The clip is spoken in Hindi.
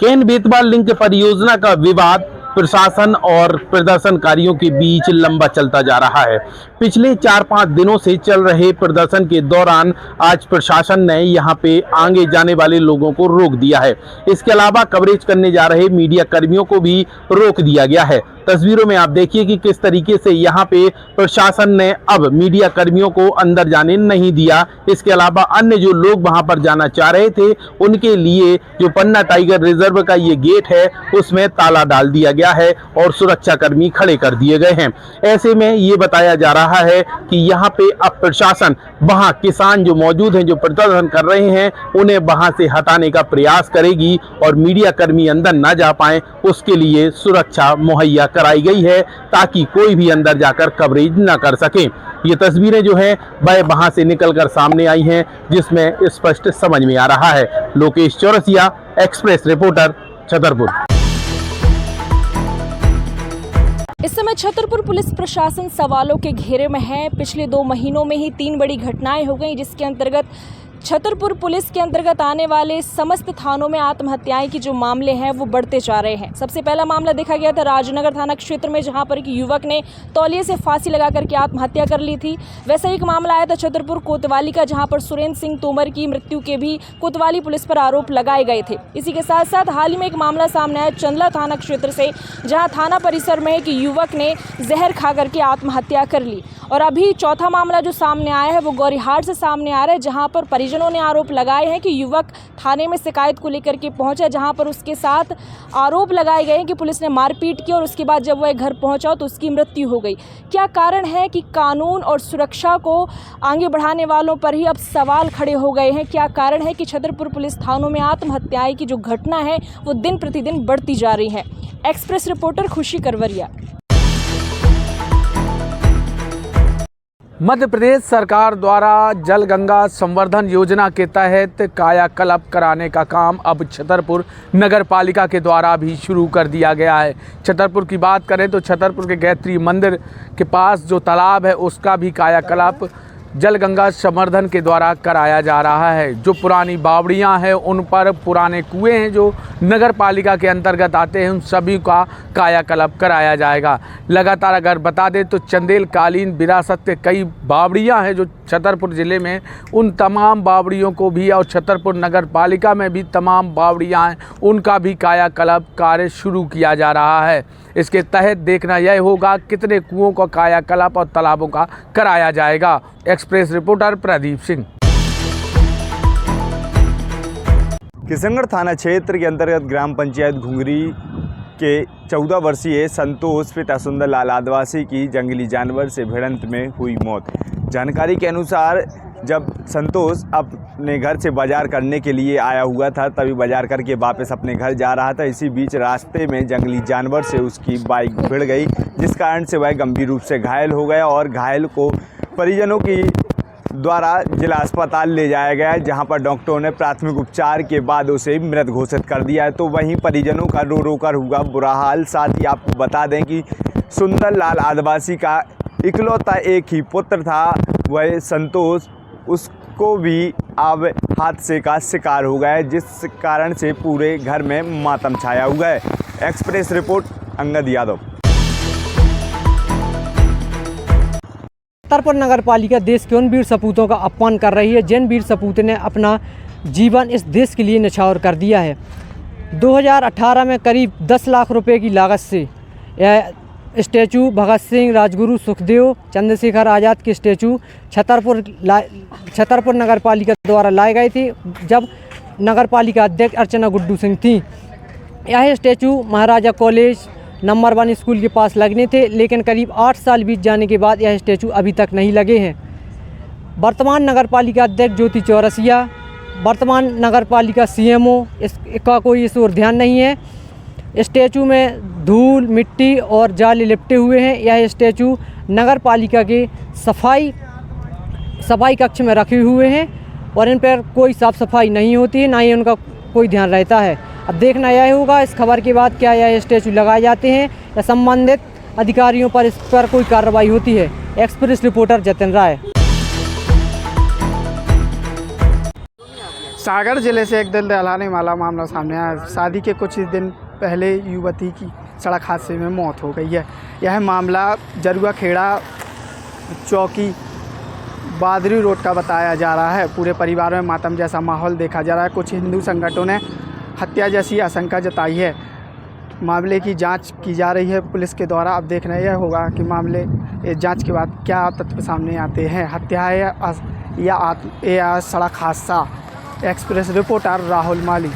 केन बेतवा लिंक परियोजना का विवाद प्रशासन और प्रदर्शनकारियों के बीच लंबा चलता जा रहा है। पिछले 4-5 दिनों से चल रहे प्रदर्शन के दौरान आज प्रशासन ने यहां पे आगे जाने वाले लोगों को रोक दिया है। इसके अलावा कवरेज करने जा रहे मीडिया कर्मियों को भी रोक दिया गया है। तस्वीरों में आप देखिए कि किस तरीके से यहाँ पे प्रशासन ने अब मीडिया कर्मियों को अंदर जाने नहीं दिया। इसके अलावा अन्य जो लोग वहां पर जाना चाह रहे थे उनके लिए जो पन्ना टाइगर रिजर्व का ये गेट है उसमें ताला डाल दिया गया है और सुरक्षा कर्मी खड़े कर दिए गए हैं। ऐसे में ये बताया जा रहा है कि यहाँ पे अब प्रशासन वहाँ किसान जो मौजूद हैं, जो प्रदर्शन कर रहे हैं, उन्हें वहां से हटाने का प्रयास करेगी और मीडिया कर्मी अंदर ना जा पाए उसके लिए सुरक्षा मुहैया कराई गई है ताकि कोई भी अंदर जाकर कवरेज न कर सके। ये तस्वीरें जो हैं वह वहां से निकलकर सामने आई हैं जिसमें स्पष्ट समझ में आ रहा है। Lokesh Chaurasia, express reporter, Chhatarpur. इस समय छतरपुर पुलिस प्रशासन सवालों के घेरे में है। पिछले 2 महीनों में ही 3 बड़ी घटनाएं हो गई जिसके अंतर्गत छतरपुर पुलिस के अंतर्गत आने वाले समस्त थानों में आत्महत्याएं की जो मामले हैं वो बढ़ते जा रहे हैं। सबसे पहला मामला देखा गया था राजनगर थाना क्षेत्र में, जहां पर एक युवक ने तौलिए से फांसी लगा करके आत्महत्या कर ली थी। वैसा एक मामला आया था छतरपुर कोतवाली का, जहां पर सुरेंद्र सिंह तोमर की मृत्यु के भी कोतवाली पुलिस पर आरोप लगाए गए थे। इसी के साथ साथ हाल ही में एक मामला सामने आया चंदला थाना क्षेत्र से, जहाँ थाना परिसर में एक युवक ने जहर खा करके आत्महत्या कर ली। और अभी चौथा मामला जो सामने आया है वो गौरीहाट से सामने आ रहा है, जहां पर परिजनों ने आरोप लगाए हैं कि युवक थाने में शिकायत को लेकर के पहुंचा, जहां पर उसके साथ आरोप लगाए गए हैं कि पुलिस ने मारपीट की और उसके बाद जब वह घर पहुंचा तो उसकी मृत्यु हो गई। क्या कारण है कि कानून और सुरक्षा को आगे बढ़ाने वालों पर ही अब सवाल खड़े हो गए हैं? क्या कारण है कि छतरपुर पुलिस थानों में आत्महत्याएं की जो घटना है वो दिन प्रतिदिन बढ़ती जा रही है? एक्सप्रेस रिपोर्टर खुशी करवरिया। मध्य प्रदेश सरकार द्वारा जल गंगा संवर्धन योजना के तहत कायाकल्प कराने का काम अब छतरपुर नगर पालिका के द्वारा भी शुरू कर दिया गया है। छतरपुर की बात करें तो छतरपुर के गायत्री मंदिर के पास जो तालाब है उसका भी कायाकल्प जल गंगा संवर्धन के द्वारा कराया जा रहा है। जो पुरानी बावड़ियां हैं, उन पर पुराने कुएं हैं जो नगर पालिका के अंतर्गत आते हैं, उन सभी का कायाकल्प कराया जाएगा। लगातार अगर बता दें तो चंदेल कालीन विरासत के कई बावड़ियां हैं जो छतरपुर ज़िले में, उन तमाम बावड़ियों को भी, और छतरपुर नगर पालिका में भी तमाम बावड़ियां हैं उनका भी कायाकल्प कार्य शुरू किया जा रहा है। इसके तहत देखना यह होगा कितने कुओं का कायाकल्प और तालाबों का कराया जाएगा। Express reporter Pradeep Singh. किशनगढ़ थाना क्षेत्र के अंतर्गत ग्राम पंचायत घुंगरी के 14 वर्षीय संतोष पिता सुंदरलाल आदिवासी की जंगली जानवर से भिड़ंत में हुई मौत। जानकारी के अनुसार जब संतोष अपने घर से बाजार करने के लिए आया हुआ था, तभी बाजार करके वापस अपने घर जा रहा था। इसी बीच रास्ते में जंगली जानवर से उसकी बाइक भिड़ गई, जिस कारण से वह गंभीर रूप से घायल हो गया और घायल को परिजनों की द्वारा जिला अस्पताल ले जाया गया, जहां पर डॉक्टरों ने प्राथमिक उपचार के बाद उसे मृत घोषित कर दिया है। तो वहीं परिजनों का रो रो कर हुआ बुरा हाल। साथ ही आपको बता दें कि सुंदरलाल आदिवासी का इकलौता एक ही पुत्र था वह संतोष, उसको भी अब हादसे का शिकार हो गया है, जिस कारण से पूरे घर में मातम छाया हुआ है। Express report Angad Yadav. छतरपुर नगर पालिका देश के उन वीर सपूतों का अपमान कर रही है जिन वीर सपूत ने अपना जीवन इस देश के लिए न्यौछावर कर दिया है। 2018 में करीब 10 लाख रुपए की लागत से यह स्टैचू भगत सिंह, राजगुरु, सुखदेव, चंद्रशेखर आज़ाद के स्टैचू छतरपुर नगर पालिका द्वारा लाए गए थे, जब नगर पालिका अध्यक्ष अर्चना गुड्डू सिंह थी। यह स्टैचू महाराजा कॉलेज नंबर 1 स्कूल के पास लगने थे, लेकिन करीब 8 साल बीत जाने के बाद यह स्टैचू अभी तक नहीं लगे हैं। वर्तमान नगर पालिका अध्यक्ष ज्योति चौरसिया, वर्तमान नगर पालिका CMO, इसका कोई इस ओर ध्यान नहीं है। स्टैचू में धूल, मिट्टी और जाले लिपटे हुए हैं। यह स्टैचू नगर पालिका के सफाई कक्ष में रखे हुए हैं और इन पर कोई साफ सफाई नहीं होती है, ना ही उनका कोई ध्यान रहता है। अब देखना यह होगा इस खबर के बाद क्या यह स्टैचू लगाए जाते हैं या संबंधित अधिकारियों पर इस पर कोई कार्रवाई होती है। एक्सप्रेस रिपोर्टर जतिन राय। सागर जिले से एक दिल दहलाने वाला मामला सामने आया। शादी के कुछ ही दिन पहले युवती की सड़क हादसे में मौत हो गई है। यह मामला जरुआ खेड़ा चौकी बादरी रोड का बताया जा रहा है। पूरे परिवार में मातम जैसा माहौल देखा जा रहा है। कुछ हिंदू संगठनों ने हत्या जैसी आशंका जताई है। मामले की जांच की जा रही है पुलिस के द्वारा। अब देखना यह होगा कि मामले जांच के बाद क्या तथ्य सामने आते हैं, हत्या है या सड़क हादसा। एक्सप्रेस रिपोर्टर राहुल माली।